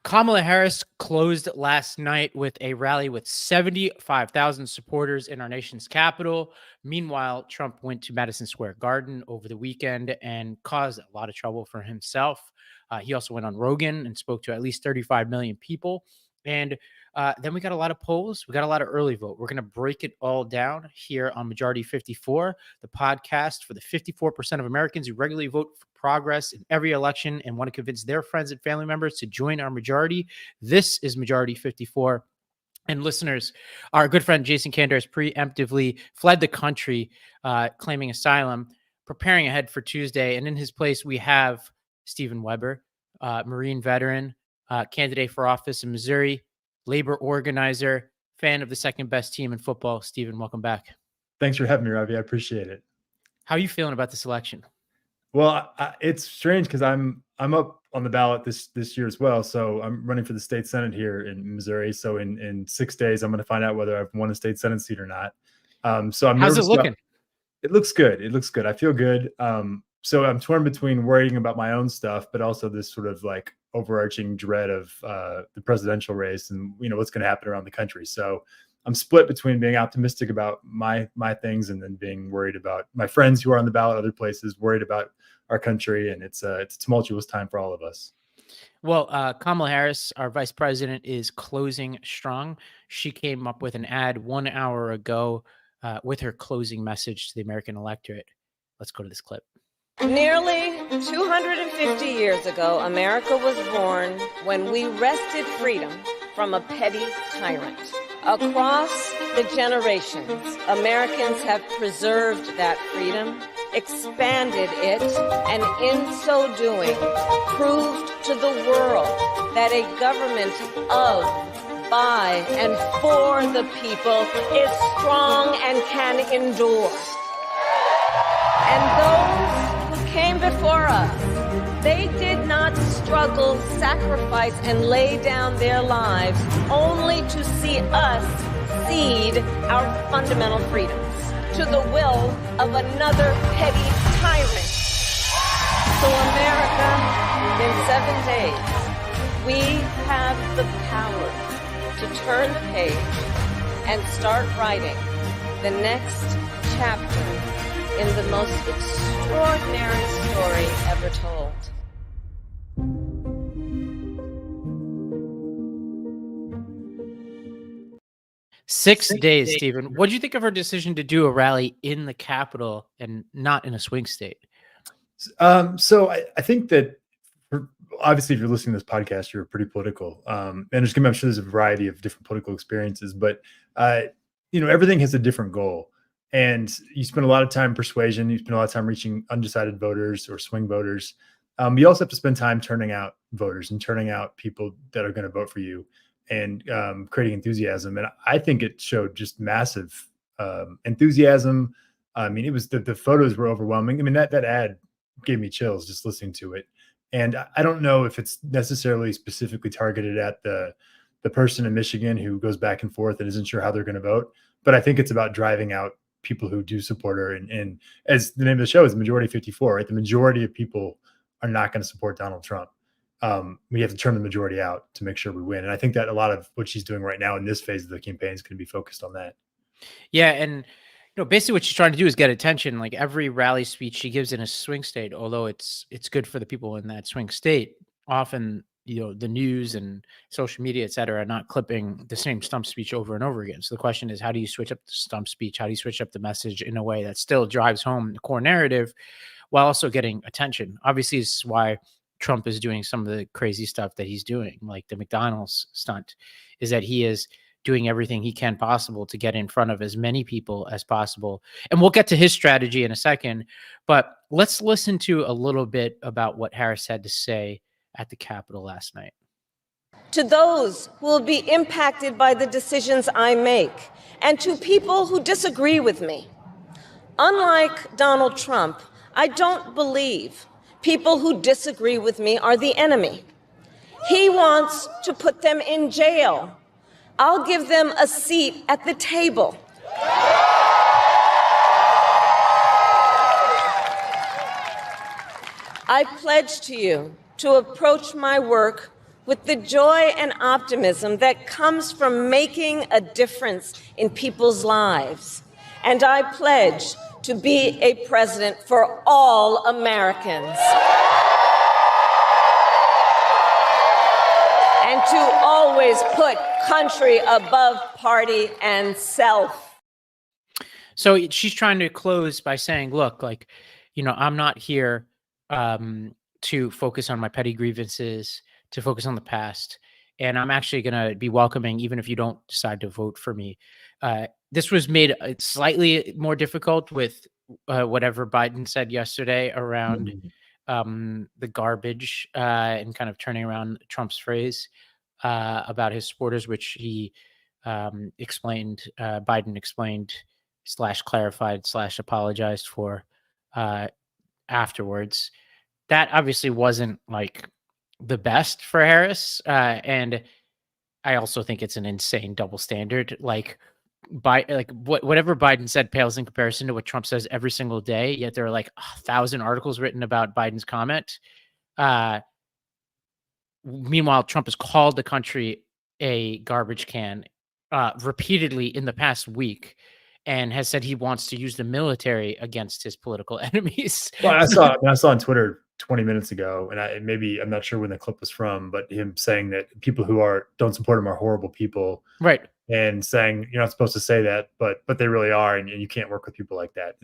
Kamala Harris closed last night with a rally with 75,000 supporters in our nation's capital. Meanwhile, Trump went to Madison Square Garden over the weekend and caused a lot of trouble for himself. He also went on Rogan and spoke to at least 35 million people. And then we got a lot of polls. We got a lot of early vote. We're going to break it all down here on Majority 54, the podcast for the 54% of Americans who regularly vote for progress in every election and want to convince their friends and family members to join our majority. This is Majority 54. And listeners, our good friend Jason Kander has preemptively fled the country, claiming asylum, preparing ahead for Tuesday. And in his place, we have Stephen Webber, Marine veteran, candidate for office in Missouri, labor organizer, fan of the second best team in football. Stephen, welcome back. Thanks for having me, Ravi. I appreciate it. How are you feeling about this election? Well, it's strange because I'm up on the ballot this year as well. So I'm running for the state senate here in Missouri. So in 6 days, I'm going to find out whether I've won a state senate seat or not. So I'm How's it looking? It looks good. It looks good. I feel good. So I'm torn between worrying about my own stuff, but also this sort of like overarching dread of the presidential race and what's going to happen around the country. So I'm split between being optimistic about my things and then being worried about my friends who are on the ballot other places, worried about our country. And it's a tumultuous time for all of us. Well, Kamala Harris, our vice president, is closing strong. She came up with an ad 1 hour ago with her closing message to the American electorate. Let's go to this clip. Nearly 250 years ago, America was born when we wrested freedom from a petty tyrant. Across the generations, Americans have preserved that freedom, expanded it, and in so doing, proved to the world that a government of, by, and for the people is strong and can endure. And those who came before us, they did not struggle, sacrifice, and lay down their lives only to see us cede our fundamental freedoms to the will of another petty tyrant. So America, in 7 days, we have the power to turn the page and start writing the next chapter in the most extraordinary story ever told. Six days, Stephen. What do you think of her decision to do a rally in the Capitol and not in a swing state? So I think that obviously, if you're listening to this podcast, you're pretty political. And I'm sure there's a variety of different political experiences, but everything has a different goal. And you spend a lot of time persuasion. You spend a lot of time reaching undecided voters or swing voters. You also have to spend time turning out voters and turning out people that are going to vote for you and creating enthusiasm. And I think it showed just massive enthusiasm. I mean, it was the photos were overwhelming. I mean, that ad gave me chills just listening to it. And I don't know if it's necessarily specifically targeted at the person in Michigan who goes back and forth and isn't sure how they're going to vote. But I think it's about driving out people who do support her. And as the name of the show is Majority 54, right? The majority of people are not going to support Donald Trump. We have to turn the majority out to make sure we win. And I think that a lot of what she's doing right now in this phase of the campaign is going to be focused on that. Yeah. And, basically what she's trying to do is get attention. Like every rally speech she gives in a swing state, although it's good for the people in that swing state, often, the news and social media, et cetera, are not clipping the same stump speech over and over again. So the question is, how do you switch up the stump speech? How do you switch up the message in a way that still drives home the core narrative while also getting attention? Obviously, this is why Trump is doing some of the crazy stuff that he's doing, like the McDonald's stunt, is that he is doing everything he can possible to get in front of as many people as possible. And we'll get to his strategy in a second, but let's listen to a little bit about what Harris had to say at the Capitol last night. To those who will be impacted by the decisions I make, and to people who disagree with me. Unlike Donald Trump, I don't believe people who disagree with me are the enemy. He wants to put them in jail. I'll give them a seat at the table. I pledge to you to approach my work with the joy and optimism that comes from making a difference in people's lives. And I pledge to be a president for all Americans. And to always put country above party and self. So she's trying to close by saying, look, like, I'm not here to focus on my petty grievances, to focus on the past. And I'm actually going to be welcoming, even if you don't decide to vote for me. This was made slightly more difficult with whatever Biden said yesterday around the garbage and kind of turning around Trump's phrase about his supporters, which he explained, Biden explained / clarified / apologized for afterwards. That obviously wasn't like the best for Harris. And I also think it's an insane double standard. Like, whatever Biden said pales in comparison to what Trump says every single day. Yet there are like 1,000 articles written about Biden's comment. Meanwhile, Trump has called the country a garbage can repeatedly in the past week, and has said he wants to use the military against his political enemies. Well, I saw on Twitter 20 minutes ago, and I'm not sure when the clip was from, but him saying that people who don't support him are horrible people. Right. And saying you're not supposed to say that, but they really are, and you can't work with people like that.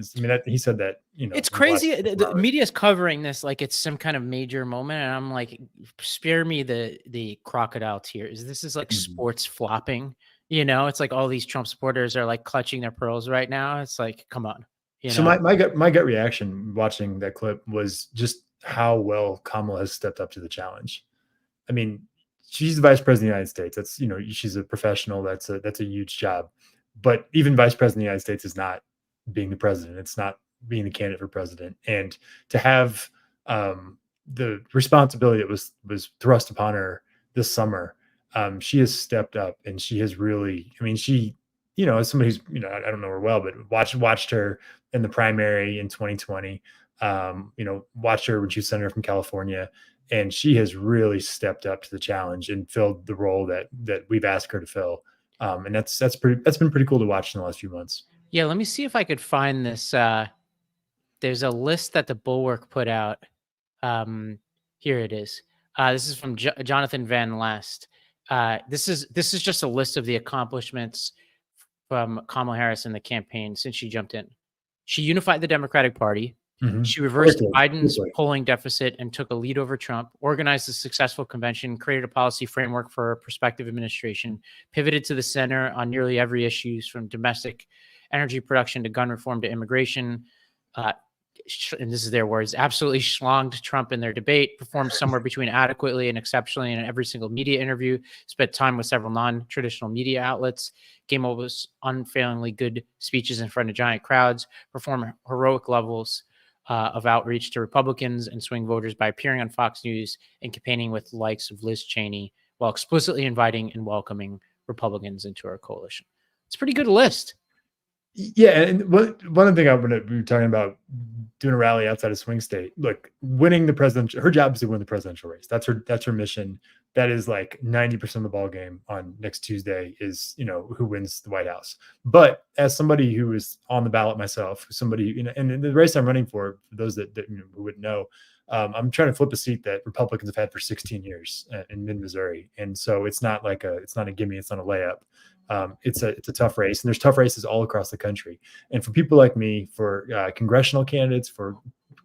He said that. It's crazy. The media is covering this like it's some kind of major moment, and I'm like, spare me the crocodile tears. This is like sports flopping. It's like all these Trump supporters are like clutching their pearls right now. It's like, come on. So my gut reaction watching that clip was just how well Kamala has stepped up to the challenge. I mean, she's the vice president of the United States. That's, she's a professional. That's a huge job. But even vice president of the United States is not being the president. It's not being the candidate for president. And to have the responsibility that was thrust upon her this summer, she has stepped up, and she has really, she, as somebody who's, I don't know her well, but watched her in the primary in 2020, watched her when she was senator from California. And she has really stepped up to the challenge and filled the role that we've asked her to fill. And that's been pretty cool to watch in the last few months. Yeah, let me see if I could find this. There's a list that the Bulwark put out. Here it is. This is from Jonathan Van Last. This is just a list of the accomplishments from Kamala Harris in the campaign since she jumped in. She unified the Democratic Party. She reversed Biden's polling deficit and took a lead over Trump, organized a successful convention, created a policy framework for a prospective administration, pivoted to the center on nearly every issue from domestic energy production to gun reform to immigration. And this is their words, absolutely schlonged Trump in their debate, performed somewhere between adequately and exceptionally in every single media interview, spent time with several non-traditional media outlets, gave almost unfailingly good speeches in front of giant crowds, performed heroic levels of outreach to Republicans and swing voters by appearing on Fox News and campaigning with the likes of Liz Cheney while explicitly inviting and welcoming Republicans into our coalition. It's a pretty good list. Yeah, and one thing we were talking about doing a rally outside of swing state. Look, winning the presidential, her job is to win the presidential race. That's her mission. That is like 90% of the ball game on next Tuesday is, who wins the White House. But as somebody who is on the ballot myself, somebody, and the race I'm running for those that who wouldn't know, I'm trying to flip a seat that Republicans have had for 16 years in mid-Missouri. And so it's not a gimme, it's not a layup. It's a tough race, and there's tough races all across the country. And for people like me, for congressional candidates, for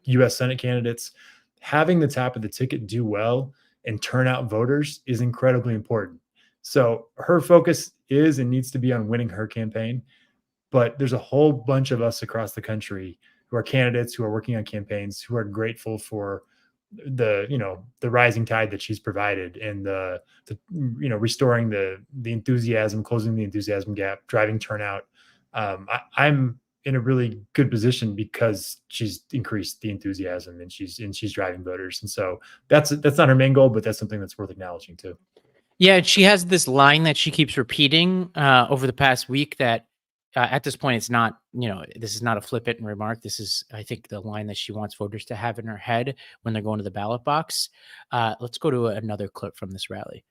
U.S. Senate candidates, having the top of the ticket do well and turn out voters is incredibly important. So her focus is and needs to be on winning her campaign. But there's a whole bunch of us across the country who are candidates, who are working on campaigns, who are grateful for the rising tide that she's provided, and the restoring the enthusiasm, closing the enthusiasm gap, driving turnout. I'm in a really good position because she's increased the enthusiasm and she's driving voters. And so that's not her main goal, but that's something that's worth acknowledging too. Yeah, and she has this line that she keeps repeating over the past week that at this point it's not this is not a flippant remark. This is, I think, the line that she wants voters to have in her head when they're going to the ballot box. Let's go to another clip from this rally.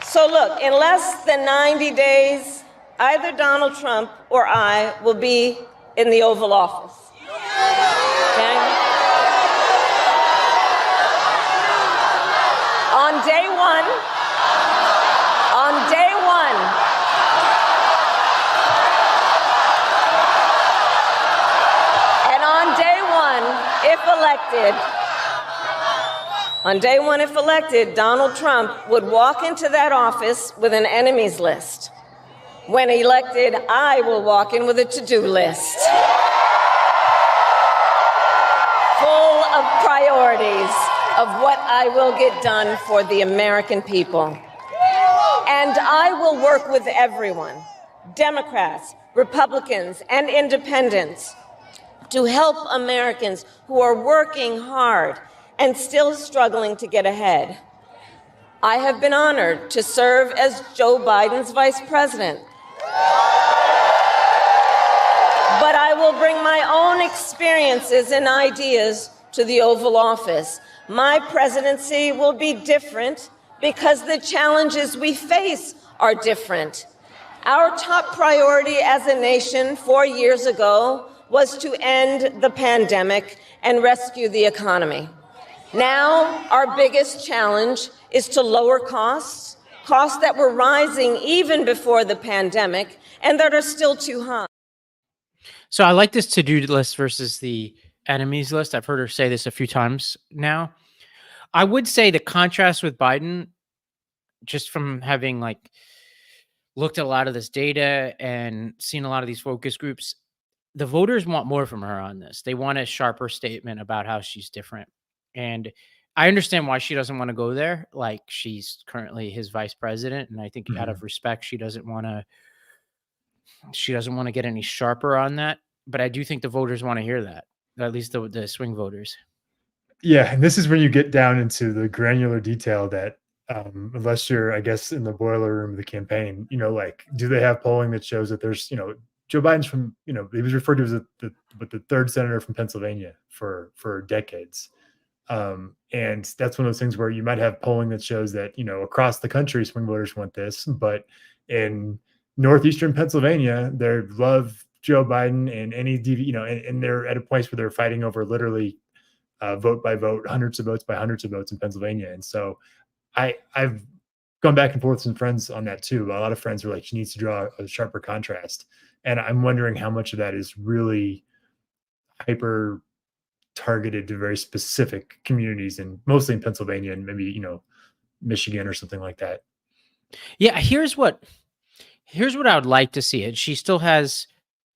So look, in less than 90 days, either Donald Trump or I will be in the Oval Office. Okay? On day one, and on day one, if elected, Donald Trump would walk into that office with an enemies list. When elected, I will walk in with a to-do list full of priorities of what I will get done for the American people. And I will work with everyone, Democrats, Republicans, and independents, to help Americans who are working hard and still struggling to get ahead. I have been honored to serve as Joe Biden's vice president. But I will bring my own experiences and ideas to the Oval Office. My presidency will be different because the challenges we face are different. Our top priority as a nation 4 years ago was to end the pandemic and rescue the economy. Now, our biggest challenge is to lower costs that were rising even before the pandemic and that are still too high. So I like this to-do list versus the enemies list. I've heard her say this a few times now. I would say the contrast with Biden, just from having looked at a lot of this data and seen a lot of these focus groups, the voters want more from her on this. They want a sharper statement about how she's different. And I understand why she doesn't want to go there. Like, she's currently his vice president. And I think out of respect, she doesn't want to get any sharper on that. But I do think the voters want to hear that, at least the swing voters. Yeah. And this is when you get down into the granular detail that, unless you're, I guess, in the boiler room of the campaign, do they have polling that shows that there's, Joe Biden's from, he was referred to as the third senator from Pennsylvania for decades. And that's one of those things where you might have polling that shows that, across the country, swing voters want this, but in northeastern Pennsylvania, they love Joe Biden and and they're at a place where they're fighting over literally vote by vote, hundreds of votes by hundreds of votes in Pennsylvania. And so I've gone back and forth with some friends on that too. A lot of friends are like, she needs to draw a sharper contrast. And I'm wondering how much of that is really hyper targeted to very specific communities, and mostly in Pennsylvania and maybe, Michigan or something like that. Yeah. Here's what I would like to see. It. She still has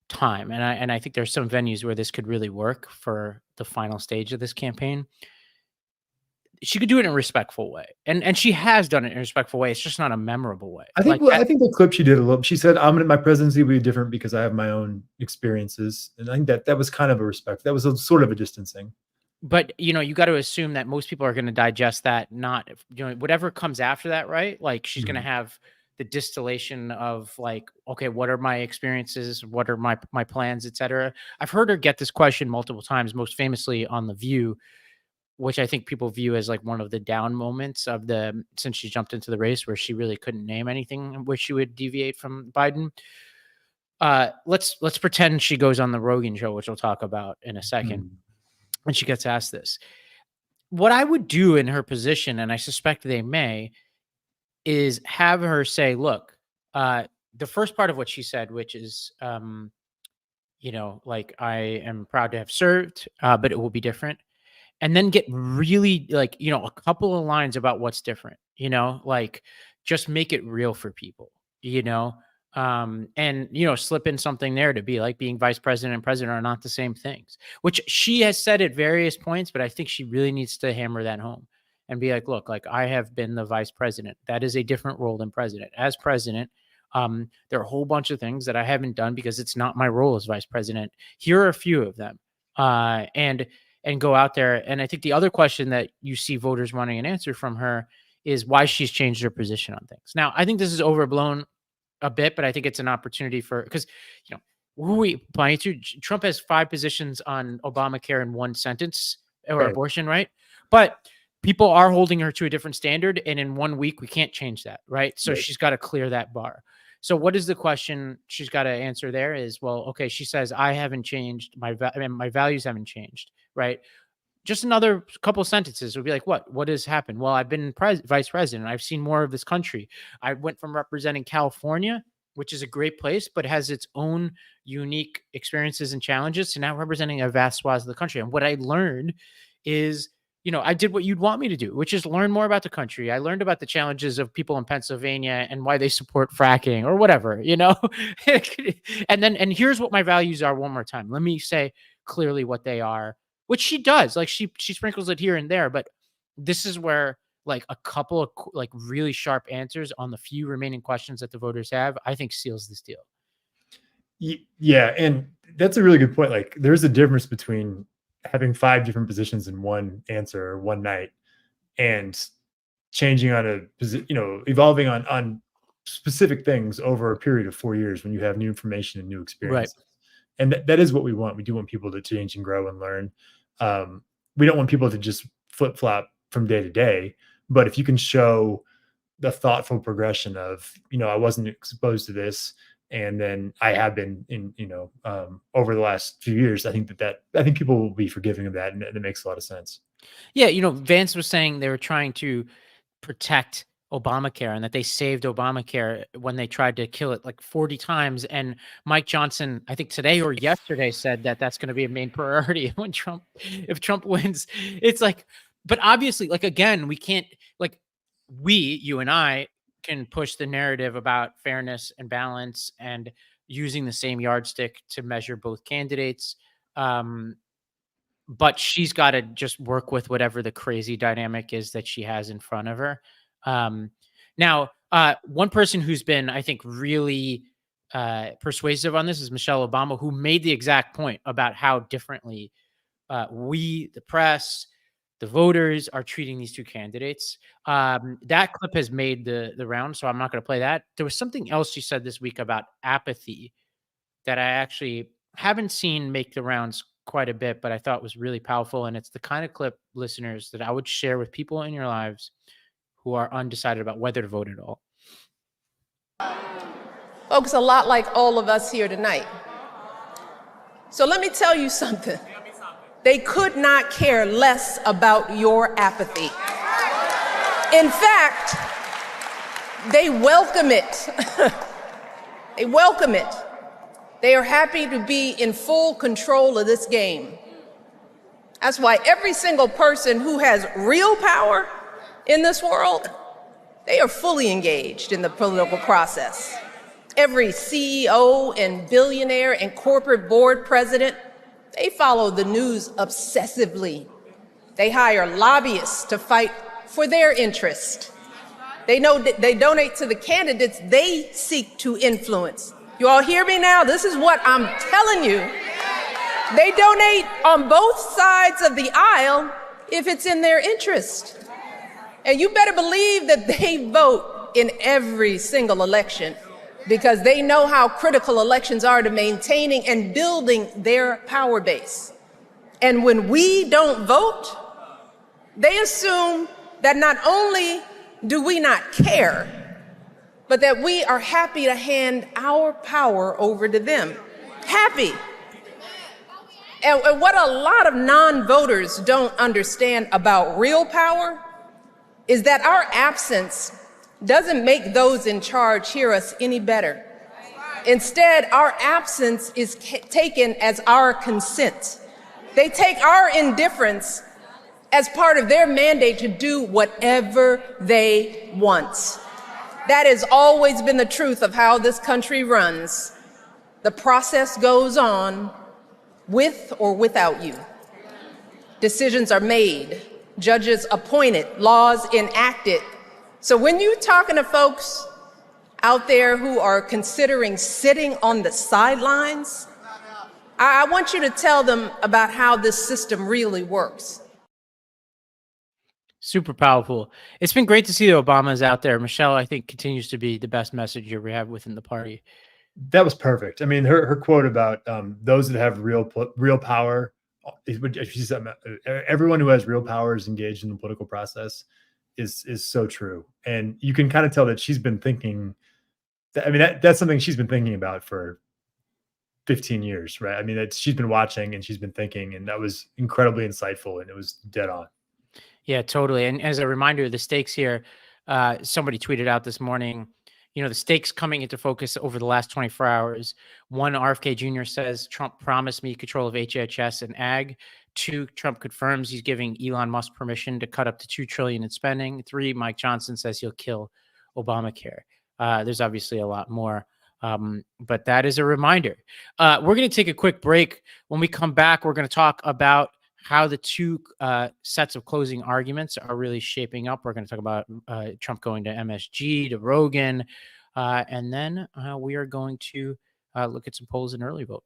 time. And I think there's some venues where this could really work for the final stage of this campaign. She could do it in a respectful way. And she has done it in a respectful way. It's just not a memorable way. I think I think the clip she did a little, she said, my presidency will be different because I have my own experiences. And I think that was kind of a respect. That was a sort of a distancing. But, you got to assume that most people are going to digest that, not, whatever comes after that, right? Like, she's going to have the distillation of okay, what are my experiences? What are my plans, et cetera. I've heard her get this question multiple times, most famously on The View, which I think people view as one of the down moments since she jumped into the race, where she really couldn't name anything where she would deviate from Biden. Let's pretend she goes on the Rogan show, which we'll talk about in a second, and she gets asked this. What I would do in her position, and I suspect they may, is have her say, look, the first part of what she said, which is, I am proud to have served, but it will be different. And then get really a couple of lines about what's different, just make it real for people, and, slip in something there to be being vice president and president are not the same things, which she has said at various points, but I think she really needs to hammer that home and be look, I have been the vice president. That is a different role than president. As president, there are a whole bunch of things that I haven't done because it's not my role as vice president. Here are a few of them. And go out there. And I think the other question that you see voters wanting an answer from her is why she's changed her position on things. Now, I think this is overblown a bit, but I think it's an opportunity because, who are we applying to? Trump has 5 positions on Obamacare in one sentence, or Right. abortion, right? But people are holding her to a different standard, and in 1 week we can't change that, right? So Right. she's got to clear that bar. So what is the question she's got to answer there is, well, okay, she says I haven't changed my values haven't changed, right? Just another couple sentences would be like, what has happened? Well, I've been vice president. I've seen more of this country. I went from representing California, which is a great place, but has its own unique experiences and challenges, to now representing a vast swath of the country. And what I learned is, I did what you'd want me to do, which is learn more about the country. I learned about the challenges of people in Pennsylvania and why they support fracking or whatever, and here's what my values are one more time. Let me say clearly what they are, which she does. Like she sprinkles it here and there, but this is where like a couple of like really sharp answers on the few remaining questions that the voters have, I think seals this deal. Yeah, and that's a really good point. Like there's a difference between having 5 different positions in one answer one night and changing on a position, evolving on specific things over a period of 4 years when you have new information and new experiences. Right. And that is what we want. We do want people to change and grow and learn. We don't want people to just flip flop from day to day, but if you can show the thoughtful progression of, I wasn't exposed to this, and then I have been over the last few years, I think I think people will be forgiving of that. And it makes a lot of sense. Yeah. Vance was saying they were trying to protect Obamacare and that they saved Obamacare when they tried to kill it like 40 times. And Mike Johnson, I think today or yesterday, said that that's going to be a main priority if Trump wins. It's like, but obviously, like, again, we can't, like, you and I can push the narrative about fairness and balance and using the same yardstick to measure both candidates. But she's got to just work with whatever the crazy dynamic is that she has in front of her. Now, one person who's been, I think, really persuasive on this is Michelle Obama, who made the exact point about how differently we, the press, the voters, are treating these two candidates. That clip has made the round, so I'm not going to play that. There was something else she said this week about apathy that I actually haven't seen make the rounds quite a bit, but I thought was really powerful. And it's the kind of clip, listeners, that I would share with people in your lives who are undecided about whether to vote at all. Folks, a lot like all of us here tonight. So let me tell you something. They could not care less about your apathy. In fact, they welcome it. They welcome it. They are happy to be in full control of this game. That's why every single person who has real power in this world, they are fully engaged in the political process. Every CEO and billionaire and corporate board president, they follow the news obsessively. They hire lobbyists to fight for their interest. They donate to the candidates they seek to influence. You all hear me now? This is what I'm telling you. They donate on both sides of the aisle if it's in their interest. And you better believe that they vote in every single election because they know how critical elections are to maintaining and building their power base. And when we don't vote, they assume that not only do we not care, but that we are happy to hand our power over to them. Happy. And what a lot of non-voters don't understand about real power is that our absence doesn't make those in charge hear us any better. Instead, our absence is taken as our consent. They take our indifference as part of their mandate to do whatever they want. That has always been the truth of how this country runs. The process goes on with or without you. Decisions are made, judges appointed, laws enacted. So when you're talking to folks out there who are considering sitting on the sidelines, I want you to tell them about how this system really works. Super powerful. It's been great to see the Obamas out there. Michelle, I think, continues to be the best messenger we have within the party. that was perfect. I mean, her quote about those that have real power, she said, everyone who has real power is engaged in the political process is so true. And you can kind of tell that she's been thinking. I mean, that's something she's been thinking about for 15 years, right? I mean, she's been watching and she's been thinking, and that was incredibly insightful, and it was dead on. Yeah, totally. And as a reminder, the stakes here, somebody tweeted out this morning, the stakes coming into focus over the last 24 hours. One, RFK Jr. says Trump promised me control of HHS and ag. 2, Trump confirms he's giving Elon Musk permission to cut up to $2 trillion in spending. 3, Mike Johnson says he'll kill Obamacare. There's obviously a lot more, but that is a reminder. We're going to take a quick break. When we come back, we're going to talk about how the 2 sets of closing arguments are really shaping up. We're going to talk about Trump going to MSG, to Rogan, and then we are going to look at some polls and early vote.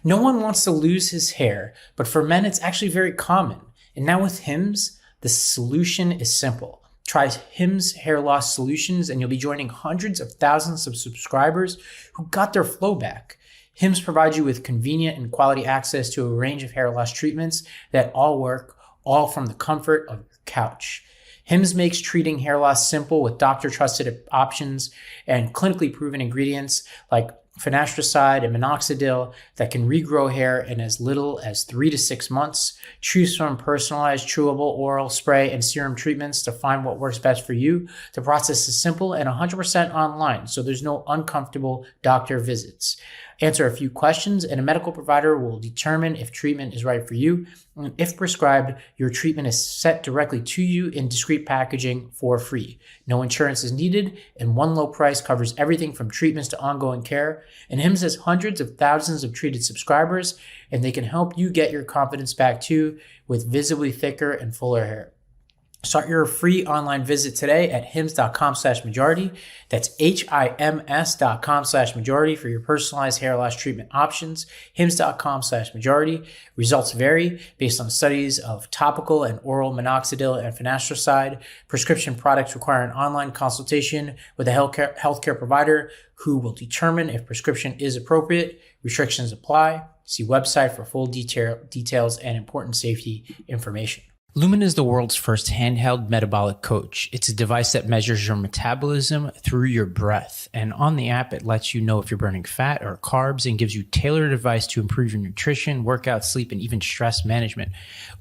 No one wants to lose his hair, but for men, it's actually very common. And now with Hims, the solution is simple. Try Hims Hair Loss Solutions, and you'll be joining hundreds of thousands of subscribers who got their flow back. Hims provides you with convenient and quality access to a range of hair loss treatments that all work, all from the comfort of your couch. Hims makes treating hair loss simple with doctor-trusted options and clinically proven ingredients like finasteride and minoxidil that can regrow hair in as little as 3 to 6 months. Choose from personalized chewable oral spray and serum treatments to find what works best for you. The process is simple and 100% online, so there's no uncomfortable doctor visits. Answer a few questions and a medical provider will determine if treatment is right for you. And if prescribed, your treatment is sent directly to you in discreet packaging for free. No insurance is needed, and one low price covers everything from treatments to ongoing care. And Hims has hundreds of thousands of treated subscribers, and they can help you get your confidence back too with visibly thicker and fuller hair. Start your free online visit today at hims.com/majority. That's HIMS.com/majority for your personalized hair loss treatment options. hims.com/majority. Results vary based on studies of topical and oral minoxidil and finasteride. Prescription products require an online consultation with a healthcare provider who will determine if prescription is appropriate. Restrictions apply. See website for full details and important safety information. Lumen is the world's first handheld metabolic coach. It's a device that measures your metabolism through your breath. And on the app, it lets you know if you're burning fat or carbs and gives you tailored advice to improve your nutrition, workout, sleep, and even stress management.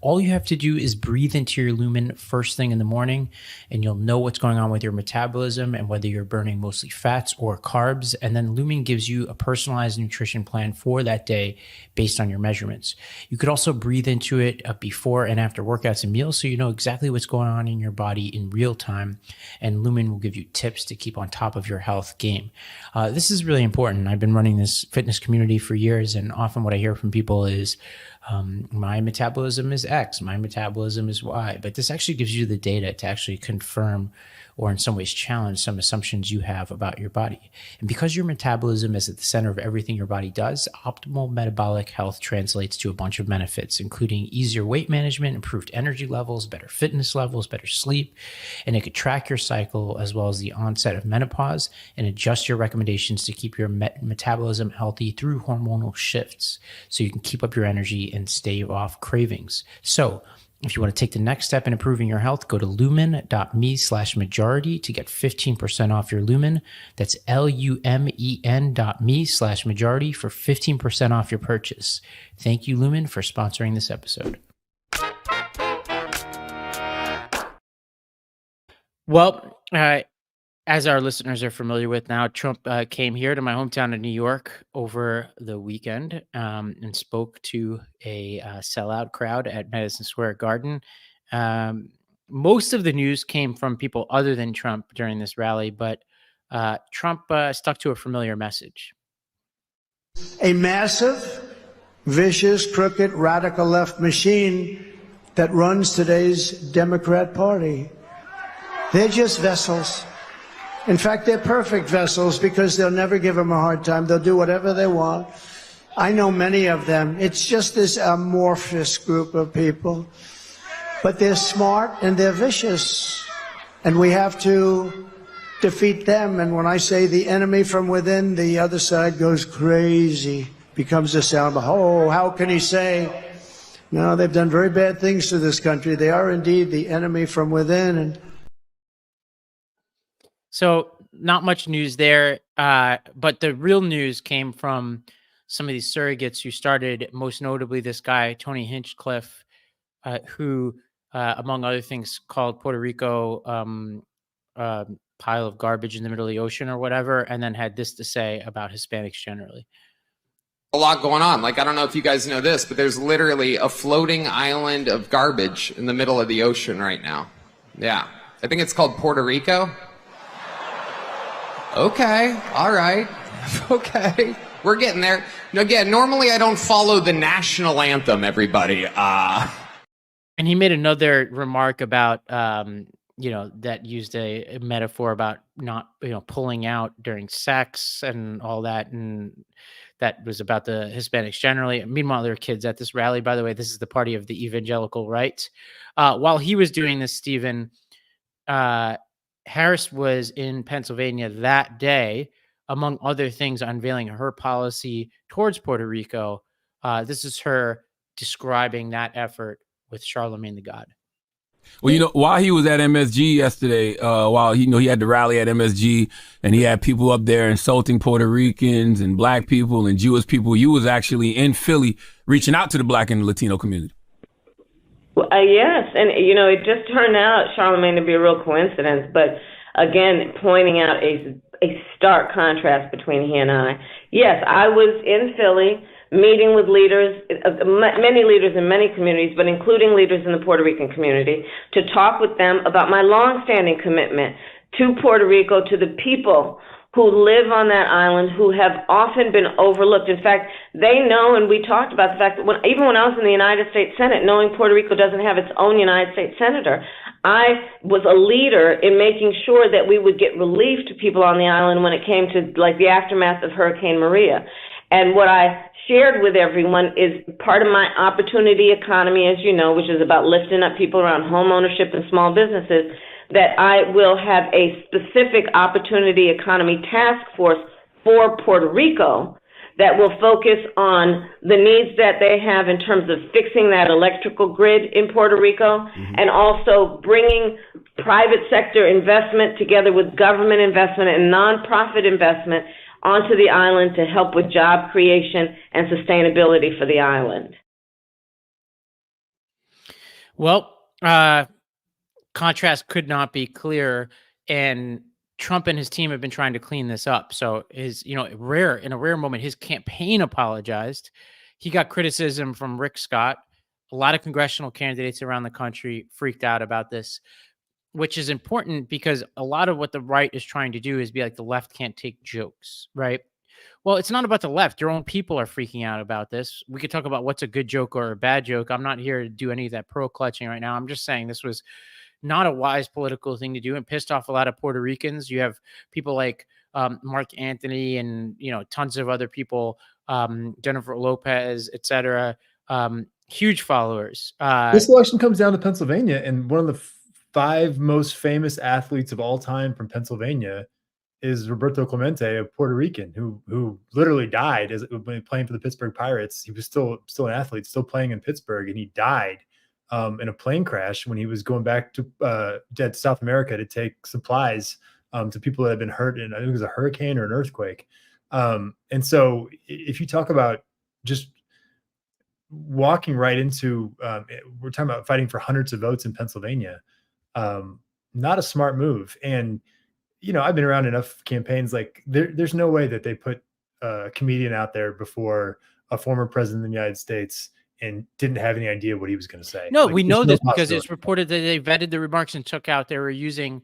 All you have to do is breathe into your Lumen first thing in the morning, and you'll know what's going on with your metabolism and whether you're burning mostly fats or carbs. And then Lumen gives you a personalized nutrition plan for that day based on your measurements. You could also breathe into it before and after workouts and meals, so you know exactly what's going on in your body in real time. And Lumen will give you tips to keep on top of your health game. This is really important. I've been running this fitness community for years, and often what I hear from people is, my metabolism is X, my metabolism is Y. But this actually gives you the data to actually confirm or in some ways challenge some assumptions you have about your body. And because your metabolism is at the center of everything your body does, optimal metabolic health translates to a bunch of benefits, including easier weight management, improved energy levels, better fitness levels, better sleep, and it could track your cycle as well as the onset of menopause and adjust your recommendations to keep your metabolism healthy through hormonal shifts so you can keep up your energy and stave off cravings. So, if you want to take the next step in improving your health, go to lumen.me/majority to get 15% off your Lumen. That's lumen.me/majority for 15% off your purchase. Thank you, Lumen, for sponsoring this episode. Well, as our listeners are familiar with now, Trump came here to my hometown of New York over the weekend and spoke to a sellout crowd at Madison Square Garden. Most of the news came from people other than Trump during this rally, but Trump stuck to a familiar message. A massive, vicious, crooked, radical left machine that runs today's Democrat Party. They're just vessels. In fact, they're perfect vessels because they'll never give them a hard time. They'll do whatever they want. I know many of them. It's just this amorphous group of people. But they're smart and they're vicious. And we have to defeat them. And when I say the enemy from within, the other side goes crazy, becomes a sound. Oh, how can he say? No, they've done very bad things to this country. They are indeed the enemy from within. And so not much news there, but the real news came from some of these surrogates who started, most notably this guy, Tony Hinchcliffe, who, among other things, called Puerto Rico pile of garbage in the middle of the ocean or whatever, and then had this to say about Hispanics generally. A lot going on. Like, I don't know if you guys know this, but there's literally a floating island of garbage in the middle of the ocean right now. Yeah. I think it's called Puerto Rico. Okay. All right. Okay. We're getting there. Now, again, normally I don't follow the national anthem, everybody. And he made another remark about, that used a metaphor about not, pulling out during sex and all that. And that was about the Hispanics generally. Meanwhile, there are kids at this rally. By the way, this is the party of the evangelical right. While he was doing this, Stephen, Harris was in Pennsylvania that day, among other things, unveiling her policy towards Puerto Rico. This is her describing that effort with Charlemagne the God. Well, while he was at MSG yesterday, while he had the rally at MSG and he had people up there insulting Puerto Ricans and black people and Jewish people, you was actually in Philly reaching out to the black and Latino community. Well, yes, and it just turned out, Charlemagne, to be a real coincidence, but again, pointing out a stark contrast between he and I. Yes, I was in Philly meeting with leaders, many leaders in many communities, but including leaders in the Puerto Rican community, to talk with them about my longstanding commitment to Puerto Rico, to the people who live on that island, who have often been overlooked. In fact, they know, and we talked about the fact that even when I was in the United States Senate, knowing Puerto Rico doesn't have its own United States senator, I was a leader in making sure that we would get relief to people on the island when it came to the aftermath of Hurricane Maria. And what I shared with everyone is part of my opportunity economy, as you know, which is about lifting up people around home ownership and small businesses, that I will have a specific opportunity economy task force for Puerto Rico that will focus on the needs that they have in terms of fixing that electrical grid in Puerto Rico, and also bringing private sector investment together with government investment and nonprofit investment onto the island to help with job creation and sustainability for the island. Well, contrast could not be clearer, and Trump and his team have been trying to clean this up. So in a rare moment, his campaign apologized. He got criticism from Rick Scott. A lot of congressional candidates around the country freaked out about this, which is important because a lot of what the right is trying to do is be like, the left can't take jokes, right? Well, it's not about the left. Your own people are freaking out about this. We could talk about what's a good joke or a bad joke. I'm not here to do any of that pearl clutching right now. I'm just saying this was not a wise political thing to do and pissed off a lot of Puerto Ricans. You have people like Mark Anthony and, tons of other people, Jennifer Lopez, et cetera, huge followers. This election comes down to Pennsylvania, and one of the 5 most famous athletes of all time from Pennsylvania is Roberto Clemente, a Puerto Rican who literally died when playing for the Pittsburgh Pirates. He was still an athlete, still playing in Pittsburgh, and he died in a plane crash when he was going back to South America to take supplies to people that had been hurt in, I think it was a hurricane or an earthquake. And so if you talk about just walking right into, we're talking about fighting for hundreds of votes in Pennsylvania, not a smart move. And, I've been around enough campaigns, there's no way that they put a comedian out there before a former president of the United States and didn't have any idea what he was going to say. No, we know this because it's reported that they vetted the remarks and took out, they were using,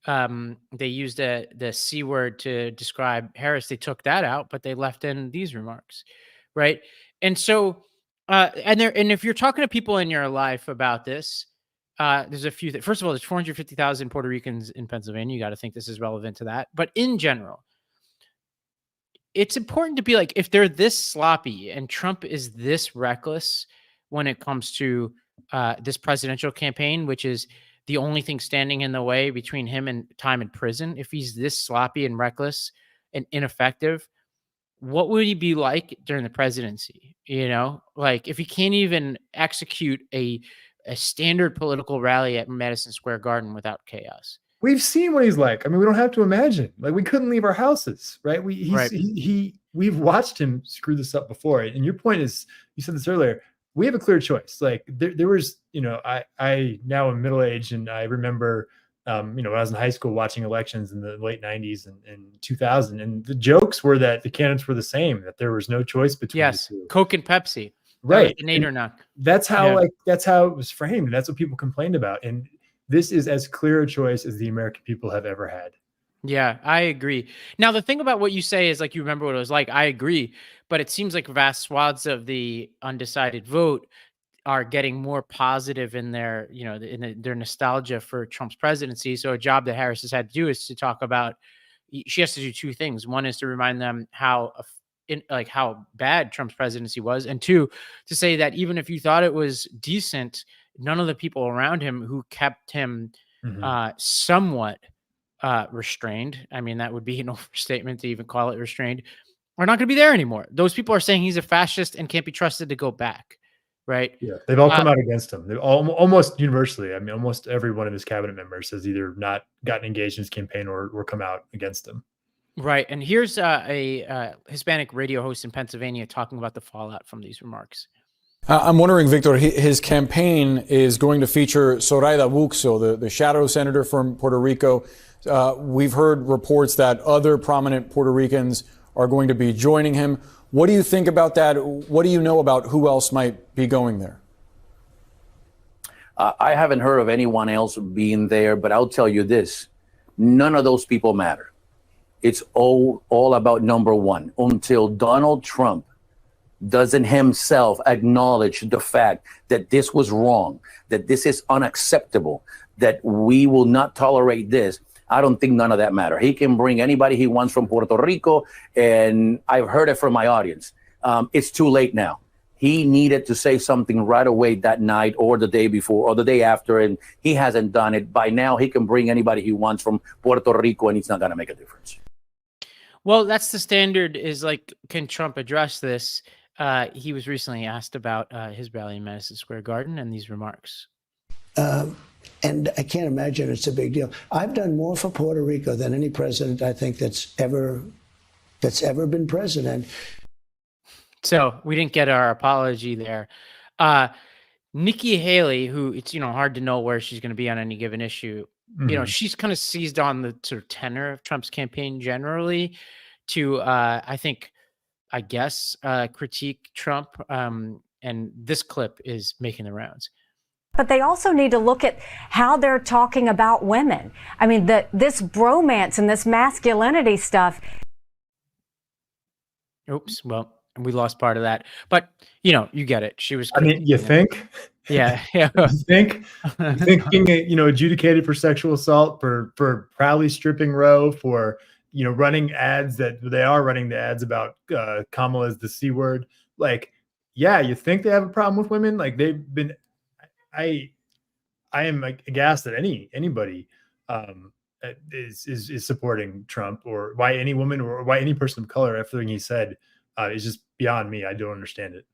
they used the C word to describe Harris. They took that out, but they left in these remarks. Right. And so, and if you're talking to people in your life about this, there's a few. First of all, there's 450,000 Puerto Ricans in Pennsylvania. You got to think this is relevant to that. But in general, it's important to be like, if they're this sloppy and Trump is this reckless when it comes to this presidential campaign, which is the only thing standing in the way between him and time in prison, if he's this sloppy and reckless and ineffective, what would he be like during the presidency? You know, like if he can't even execute a standard political rally at Madison Square Garden without chaos. We've seen what he's like. I mean, we don't have to imagine. Like, we couldn't leave our houses, right? We've watched him screw this up before. And your point is, you said this earlier, we have a clear choice. Like there was, you know, I now am middle aged, and I remember, you know, when I was in high school watching elections in the late 90s and 2000, and the jokes were that the candidates were the same, that there was no choice between the two. Coke and Pepsi. Right. The Nader knock. That's how that's how it was framed. And that's what people complained about. And this is as clear a choice as the American people have ever had. Yeah, I agree. Now, the thing about what you say is, like, you remember what it was like. I agree. But it seems like vast swaths of the undecided vote are getting more positive in their, you know, their nostalgia for Trump's presidency. So a job that Harris has had to do is to talk about, she has to do two things. One is to remind them how bad Trump's presidency was. And two, to say that even if you thought it was decent, none of the people around him who kept him somewhat restrained, I mean, that would be an overstatement to even call it restrained, are not going to be there anymore. Those people are saying he's a fascist and can't be trusted to go back. Right. Yeah. They've all come out against him. They've almost universally. I mean, almost every one of his cabinet members has either not gotten engaged in his campaign or come out against him. Right. And here's a Hispanic radio host in Pennsylvania talking about the fallout from these remarks. I'm wondering, Victor, his campaign is going to feature Zoraida Buxo, the shadow senator from Puerto Rico. We've heard reports that other prominent Puerto Ricans are going to be joining him. What do you think about that? What do you know about who else might be going there? I haven't heard of anyone else being there, but I'll tell you this. None of those people matter. It's all about number one. Until Donald Trump doesn't himself acknowledge the fact that this was wrong, that this is unacceptable, that we will not tolerate this, I don't think none of that matter. He can bring anybody he wants from Puerto Rico, and I've heard it from my audience. It's too late now. He needed to say something right away that night or the day before or the day after, and he hasn't done it. By now, he can bring anybody he wants from Puerto Rico, and it's not going to make a difference. Well, that's the standard, is like, can Trump address this? He was recently asked about his rally in Madison Square Garden and these remarks. And I can't imagine it's a big deal. I've done more for Puerto Rico than any president, I think, that's ever been president. So we didn't get our apology there. Nikki Haley, who it's, you know, hard to know where she's going to be on any given issue. You know, she's kind of seized on the sort of tenor of Trump's campaign generally to, I guess, critique Trump. And this clip is making the rounds. But they also need to look at how they're talking about women. I mean, this bromance and this masculinity stuff. Oops. Well, we lost part of that. But, you know, you get it. She was. I mean, you think? Yeah. Yeah. You think being, you know, adjudicated for sexual assault, for proudly stripping Roe, for, you know, running ads that they are running the ads about Kamala as the C word. Like, yeah, you think they have a problem with women? Like, they've been. I am aghast that anybody is supporting Trump, or why any woman or why any person of color, everything he said is just beyond me. I don't understand it.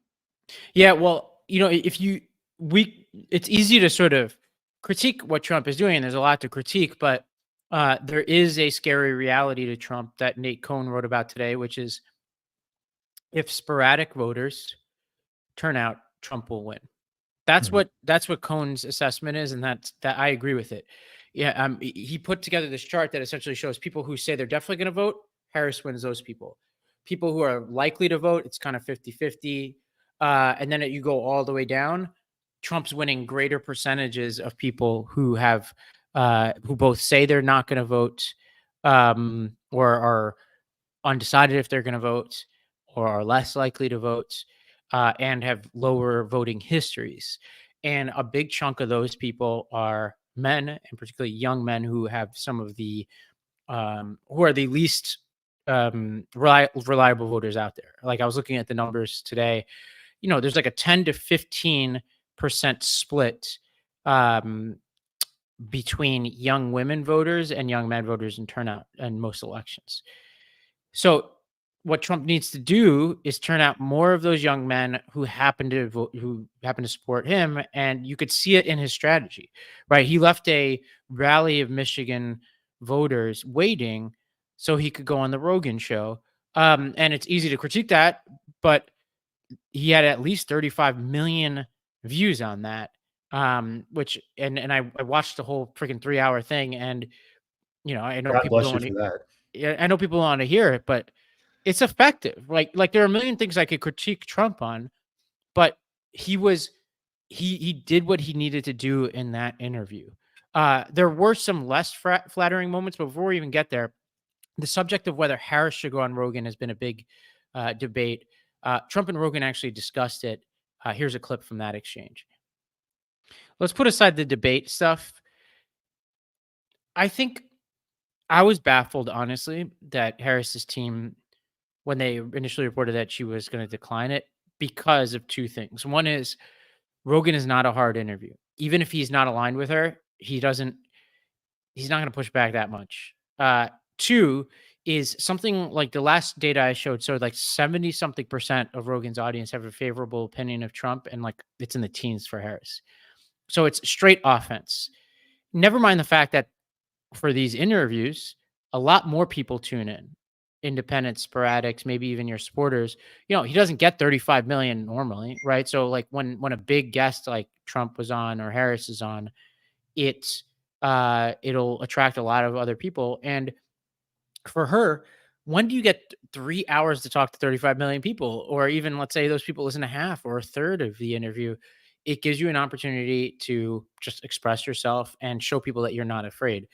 Yeah, well, you know, it's easy to sort of critique what Trump is doing, and there's a lot to critique, but there is a scary reality to Trump that Nate Cohn wrote about today, which is if sporadic voters turn out, Trump will win. That's what Cohn's assessment is, and that I agree with it. Yeah, he put together this chart that essentially shows people who say they're definitely going to vote, Harris wins those people. People who are likely to vote, it's kind of 50-50. And then you go all the way down, Trump's winning greater percentages of people who have who both say they're not going to vote or are undecided if they're going to vote or are less likely to vote. And have lower voting histories. And a big chunk of those people are men, and particularly young men who have some of the, who are the least reliable voters out there. Like, I was looking at the numbers today, you know, there's like a 10 to 15% split between young women voters and young men voters in turnout in most elections. So what Trump needs to do is turn out more of those young men who happen to vote, who happen to support him, and you could see it in his strategy, right? He left a rally of Michigan voters waiting so he could go on the Rogan show. And it's easy to critique that, but he had at least 35 million views on that. Which and I watched the whole freaking 3-hour thing, and I know God people bless don't you want for to. that. Yeah, I know people want to hear it, but it's effective. Like there are a million things I could critique Trump on, but he did what he needed to do in that interview. There were some less flattering moments, but before we even get there, the subject of whether Harris should go on Rogan has been a big debate. Trump and Rogan actually discussed it. Here's a clip from that exchange. Let's put aside the debate stuff. I think I was baffled, honestly, that Harris's team, when they initially reported that she was going to decline it, because of two things. One is Rogan is not a hard interview. Even if he's not aligned with her, he's not going to push back that much. Two is something like the last data I showed like 70 something % of Rogan's audience have a favorable opinion of Trump, and like it's in the teens for Harris. So it's straight offense. Never mind the fact that for these interviews, a lot more people tune in. Independent, sporadics, maybe even your supporters. He doesn't get 35 million normally, right? So like when a big guest like Trump was on or Harris is on, it'll attract a lot of other people. And for her, when do you get 3 hours to talk to 35 million people? Or even let's say those people listen to half or a third of the interview. It gives you an opportunity to just express yourself and show people that you're not afraid.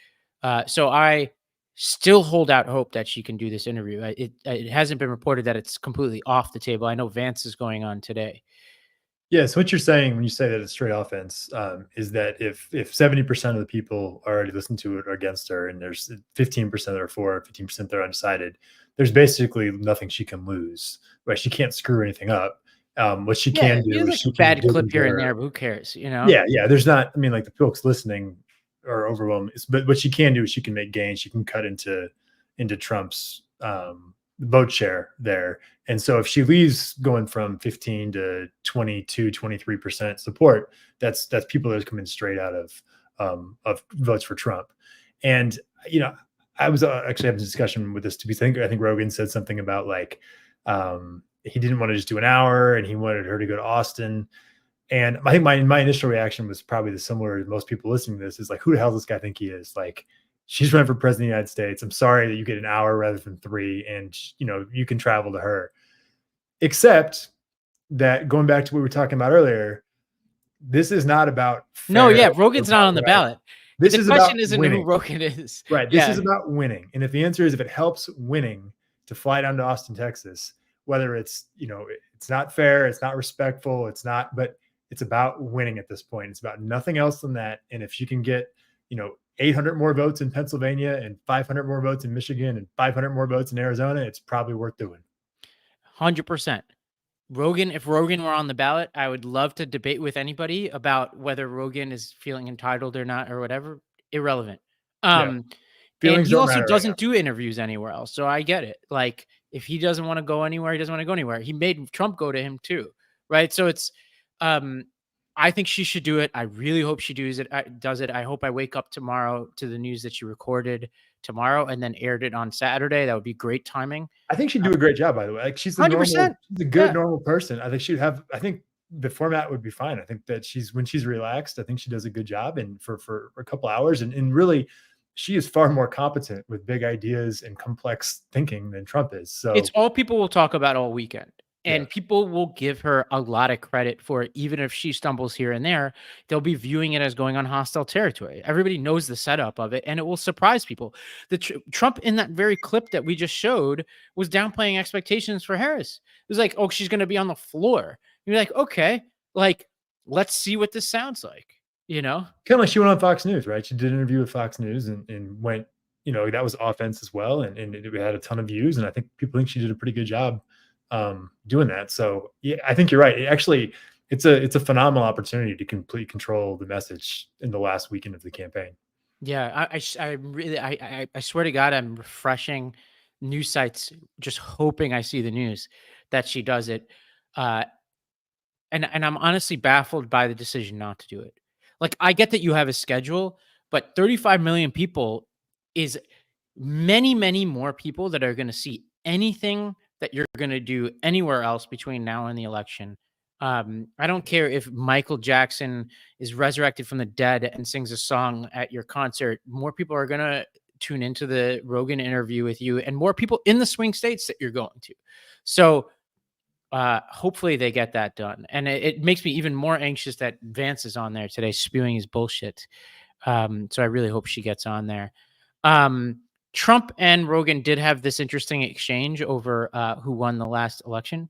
So I still hold out hope that she can do this interview. It hasn't been reported that it's completely off the table. I know Vance is going on today. Yeah. So what you're saying when you say that it's straight offense is that if 70% of the people already listened to it or against her, and there's 15% that are for, 15% that are undecided, there's basically nothing she can lose. Right? She can't screw anything up. What she can do is she bad can clip here and there, but who cares? Yeah. There's not. I mean, like the folks listening are overwhelmed. But what she can do is she can make gains. She can cut into Trump's vote share there. And so if she leaves going from 15 to 22, 23% support, that's people that are coming straight out of votes for Trump. And I was actually having a discussion with this to be. I think Rogan said something about like he didn't want to just do an hour, and he wanted her to go to Austin. And I think my initial reaction was probably the similar to most people listening to this, is like, who the hell does this guy think he is? Like, she's running for president of the United States. I'm sorry that you get an hour rather than 3, and you can travel to her. Except that, going back to what we were talking about earlier, this is not about Rogan's not on the ballot. The question isn't who Rogan is. Right. This is about winning. And if the answer is if it helps winning to fly down to Austin, Texas, whether it's it's not fair, it's not respectful, but it's about winning at this point. It's about nothing else than that. And if she can get 800 more votes in Pennsylvania and 500 more votes in Michigan and 500 more votes in Arizona, it's probably worth doing. 100%. If Rogan were on the ballot, I would love to debate with anybody about whether Rogan is feeling entitled or not or whatever. Irrelevant. And he also doesn't do interviews anywhere else. So I get it. Like, if he doesn't want to go anywhere, he doesn't want to go anywhere. He made Trump go to him too. Right. So it's, I think she should do it. I really hope she does it. I hope I wake up tomorrow to the news that she recorded tomorrow and then aired it on Saturday. That would be great timing. I think she'd do a great job, by the way. Like, she's a 100%. She's a good, normal person. I think the format would be fine. I think that when she's relaxed, I think she does a good job. And for a couple hours, and really, she is far more competent with big ideas and complex thinking than Trump is. So it's all people will talk about all weekend. And people will give her a lot of credit for it. Even if she stumbles here and there, they'll be viewing it as going on hostile territory. Everybody knows the setup of it, and it will surprise people. Trump, in that very clip that we just showed, was downplaying expectations for Harris. It was like, oh, she's going to be on the floor. You're like, okay, like, let's see what this sounds like, Kind of like she went on Fox News, right? She did an interview with Fox News and went, that was offense as well. And it had a ton of views. And I think people think she did a pretty good job doing that. So yeah, I think you're right. it's a phenomenal opportunity to complete control the message in the last weekend of the campaign. Yeah, I swear to God, I'm refreshing news sites, just hoping I see the news that she does it. Uh, and I'm honestly baffled by the decision not to do it. Like, I get that you have a schedule, but 35 million people is many, many more people that are going to see anything that you're going to do anywhere else between now and the election. I don't care if Michael Jackson is resurrected from the dead and sings a song at your concert. More people are going to tune into the Rogan interview with you, and more people in the swing states that you're going to. So hopefully they get that done. And it makes me even more anxious that Vance is on there today spewing his bullshit. So I really hope she gets on there. Trump and Rogan did have this interesting exchange over who won the last election.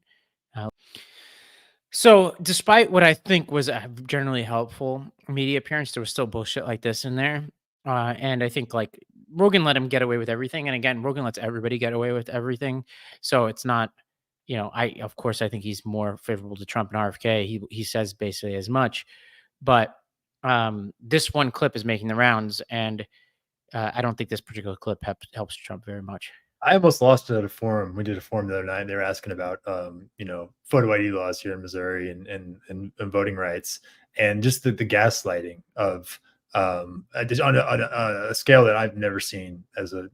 So despite what I think was a generally helpful media appearance, there was still bullshit like this in there. And I think like Rogan let him get away with everything. And again, Rogan lets everybody get away with everything. So it's not, of course, I think he's more favorable to Trump and RFK. He says basically as much, but this one clip is making the rounds, and I don't think this particular clip helps Trump very much. I almost lost it at a forum. We did a forum the other night. They were asking about, photo ID laws here in Missouri and voting rights, and just the gaslighting of on a scale that I've never seen as an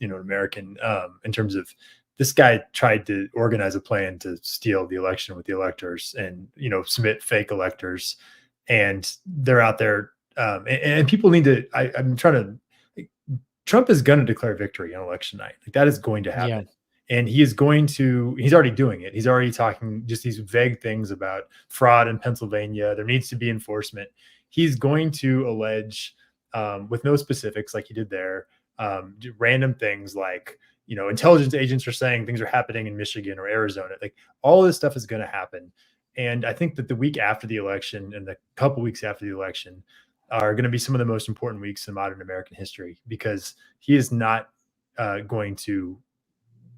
American, in terms of this guy tried to organize a plan to steal the election with the electors and, submit fake electors, and they're out there. And people need to, I'm trying to, Trump is going to declare victory on election night. Like, that is going to happen. Yeah. And he's already doing it. He's already talking just these vague things about fraud in Pennsylvania. There needs to be enforcement. He's going to allege, with no specifics like he did there, random things like, intelligence agents are saying things are happening in Michigan or Arizona. Like, all this stuff is going to happen. And I think that the week after the election and the couple weeks after the election are going to be some of the most important weeks in modern American history, because he is not going to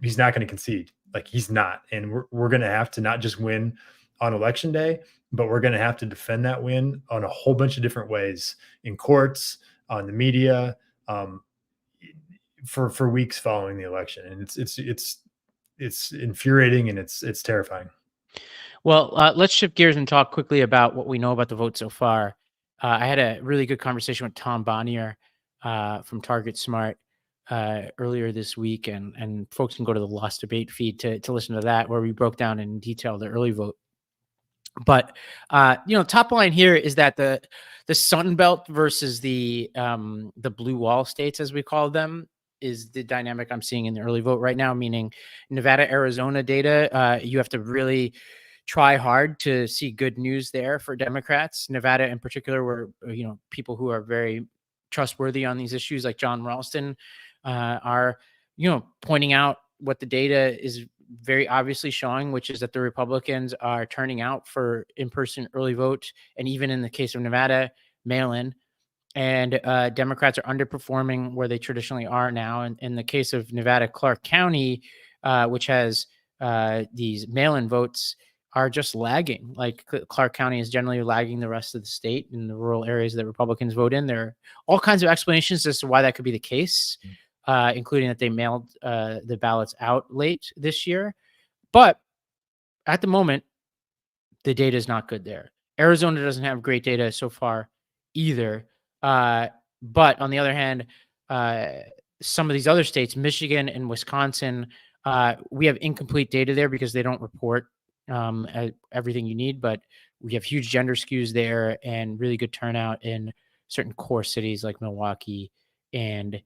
concede. Like, he's not. And we're going to have to not just win on election day, but we're going to have to defend that win on a whole bunch of different ways, in courts, on the media, for weeks following the election. And it's infuriating, and it's terrifying. Well, let's shift gears and talk quickly about what we know about the vote so far. I had a really good conversation with Tom Bonnier from Target Smart earlier this week, and folks can go to the Lost Debate feed to listen to that, where we broke down in detail the early vote. But top line here is that the Sun Belt versus the blue wall states, as we call them, is the dynamic I'm seeing in the early vote right now. Meaning, Nevada, Arizona data, you have to really try hard to see good news there for Democrats. Nevada in particular, where people who are very trustworthy on these issues, like John Ralston, are pointing out what the data is very obviously showing, which is that the Republicans are turning out for in-person early vote, and even in the case of Nevada, mail-in. And Democrats are underperforming where they traditionally are now. And in the case of Nevada, Clark County, which has these mail-in votes, are just lagging. Like, Clark County is generally lagging the rest of the state in the rural areas that Republicans vote in. There are all kinds of explanations as to why that could be the case, including that they mailed the ballots out late this year. But at the moment, the data is not good there. Arizona doesn't have great data so far either. But on the other hand, some of these other states, Michigan and Wisconsin, we have incomplete data there because they don't report everything you need, but we have huge gender skews there and really good turnout in certain core cities like Milwaukee and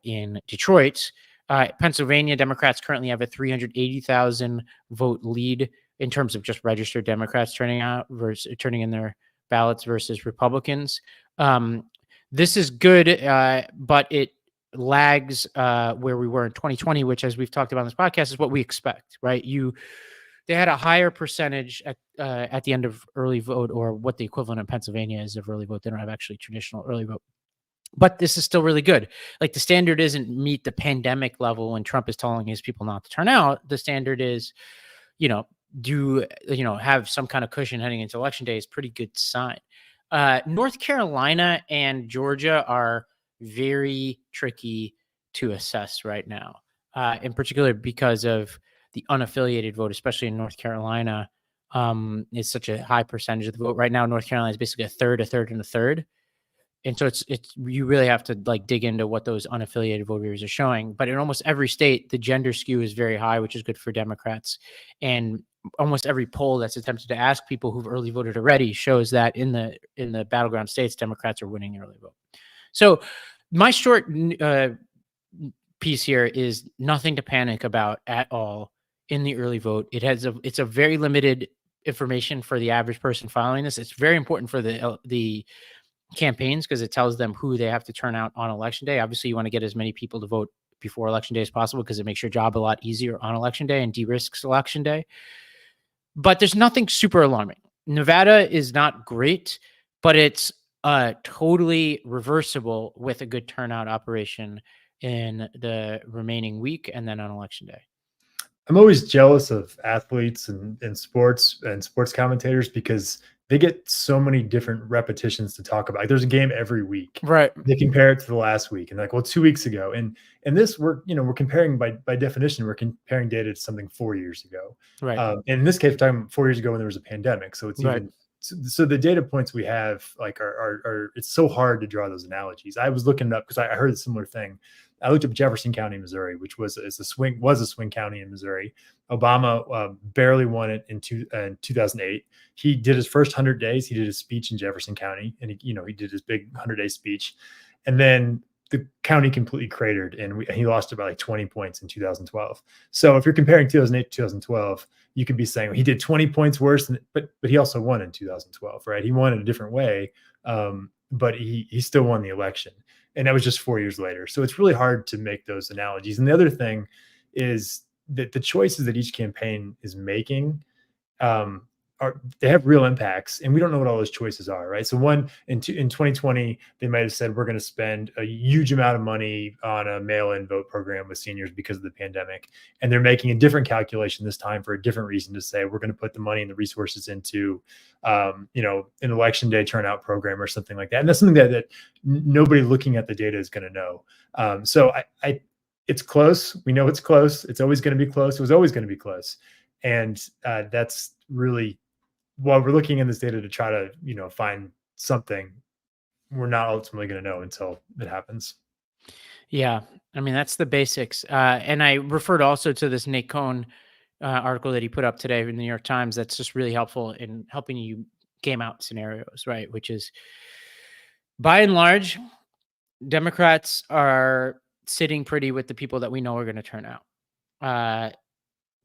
in Detroit. Pennsylvania, Democrats currently have a 380,000 vote lead in terms of just registered Democrats turning in their ballots versus Republicans. This is good, but it lags where we were in 2020, which, as we've talked about on this podcast, is what we expect, right? They had a higher percentage at the end of early vote, or what the equivalent in Pennsylvania is of early vote. They don't have actually traditional early vote. But this is still really good. Like, the standard isn't meet the pandemic level when Trump is telling his people not to turn out. The standard is, do, have some kind of cushion heading into election day is pretty good sign. North Carolina and Georgia are very tricky to assess right now, in particular because of the unaffiliated vote, especially in North Carolina. Is such a high percentage of the vote right now. North Carolina is basically a third, and a third. And so it's you really have to like dig into what those unaffiliated voters are showing. But in almost every state, the gender skew is very high, which is good for Democrats. And almost every poll that's attempted to ask people who've early voted already shows that in the battleground states, Democrats are winning the early vote. So my short piece here is nothing to panic about at all in the early vote. It's a very limited information for the average person following this. It's very important for the campaigns because it tells them who they have to turn out on election day. Obviously, you want to get as many people to vote before election day as possible because it makes your job a lot easier on election day and de-risks election day. But there's nothing super alarming. Nevada is not great, but it's totally reversible with a good turnout operation in the remaining week and then on election day. I'm always jealous of athletes and sports commentators because they get so many different repetitions to talk about. Like, there's a game every week. Right. They compare it to the last week and like, well, 2 weeks ago. And this we're comparing by definition, we're comparing data to something 4 years ago. Right. And in this case, we're talking 4 years ago when there was a pandemic. So it's even so the data points we have like are it's so hard to draw those analogies. I was looking it up because I heard a similar thing. I looked up Jefferson County, Missouri, which was a swing county in Missouri. Obama barely won it in 2008. He did his first 100 days. He did a speech in Jefferson County, and he did his big 100-day speech, and then the county completely cratered, and he lost about like 20 points in 2012. So if you're comparing 2008 to 2012, you could be saying well, he did 20 points worse, but he also won in 2012, right? He won in a different way, but he still won the election. And that was just 4 years later. So it's really hard to make those analogies. And the other thing is that the choices that each campaign is making they have real impacts, and we don't know what all those choices are, right? So in 2020, they might have said we're going to spend a huge amount of money on a mail-in vote program with seniors because of the pandemic, and they're making a different calculation this time for a different reason to say we're going to put the money and the resources into, an election day turnout program or something like that. And that's something that nobody looking at the data is going to know. So it's close. We know it's close. It's always going to be close. It was always going to be close, and that's really. While we're looking in this data to try to, find something, we're not ultimately going to know until it happens. Yeah. I mean, that's the basics. And I referred also to this Nate Cohn article that he put up today in the New York Times. That's just really helpful in helping you game out scenarios, right? Which is, by and large, Democrats are sitting pretty with the people that we know are going to turn out.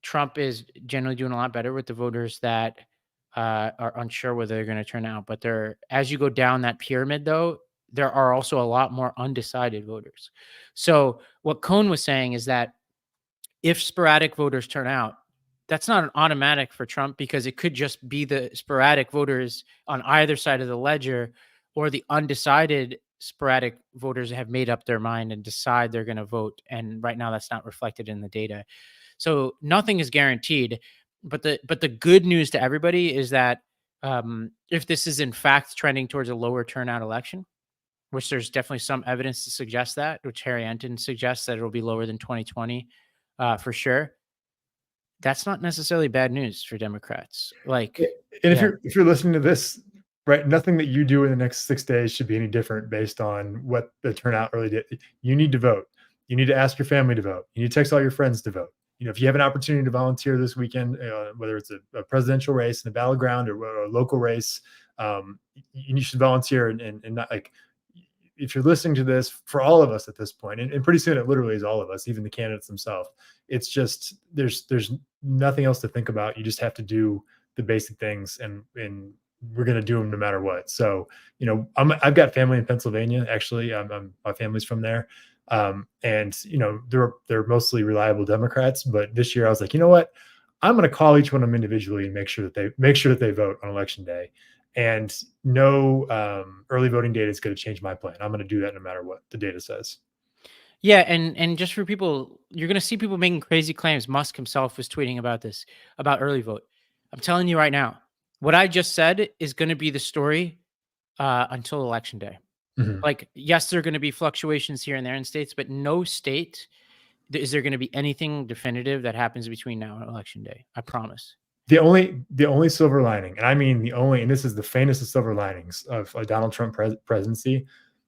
Trump is generally doing a lot better with the voters that are unsure whether they're going to turn out. But as you go down that pyramid, though, there are also a lot more undecided voters. So what Cohn was saying is that if sporadic voters turn out, that's not an automatic for Trump because it could just be the sporadic voters on either side of the ledger or the undecided sporadic voters have made up their mind and decide they're going to vote. And right now that's not reflected in the data. So nothing is guaranteed. But the good news to everybody is that if this is in fact trending towards a lower turnout election, which there's definitely some evidence to suggest that, which Harry Enten suggests that it'll be lower than 2020 for sure. That's not necessarily bad news for Democrats. Like, and if you're listening to this, right, nothing that you do in the next 6 days should be any different based on what the turnout really did. You need to vote. You need to ask your family to vote. You need to text all your friends to vote. If you have an opportunity to volunteer this weekend, whether it's a presidential race in the battleground or a local race, you should volunteer and not like, if you're listening to this, for all of us at this point, and pretty soon it literally is all of us, even the candidates themselves, it's just, there's nothing else to think about. You just have to do the basic things and we're going to do them no matter what. So, I've got family in Pennsylvania. Actually, my family's from there. And they're mostly reliable Democrats, but this year I was like, you know what, I'm going to call each one of them individually and make sure that they vote on election day, and no early voting data is going to change my plan. I'm going to do that no matter what the data says. Yeah. And just for people, you're going to see people making crazy claims. Musk himself was tweeting about this, about early vote. I'm telling you right now, what I just said is going to be the story until election day. Mhm. Like, yes, there are going to be fluctuations here and there in states, but no state is there going to be anything definitive that happens between now and election day. I promise. The only silver lining, and I mean the only, and this is the faintest of silver linings of a Donald Trump presidency,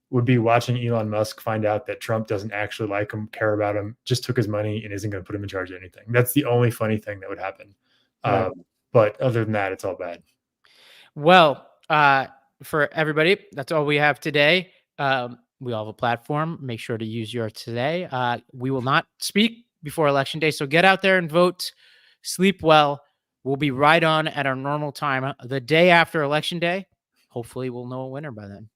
would be watching Elon Musk find out that Trump doesn't actually like him, care about him, just took his money and isn't going to put him in charge of anything. That's the only funny thing that would happen. Right. But other than that, it's all bad. Well, for everybody, that's all we have today. We all have a platform. Make sure to use yours today. We will not speak before election day, so get out there and vote. Sleep well. We'll be right on at our normal time the day after election day. Hopefully, we'll know a winner by then.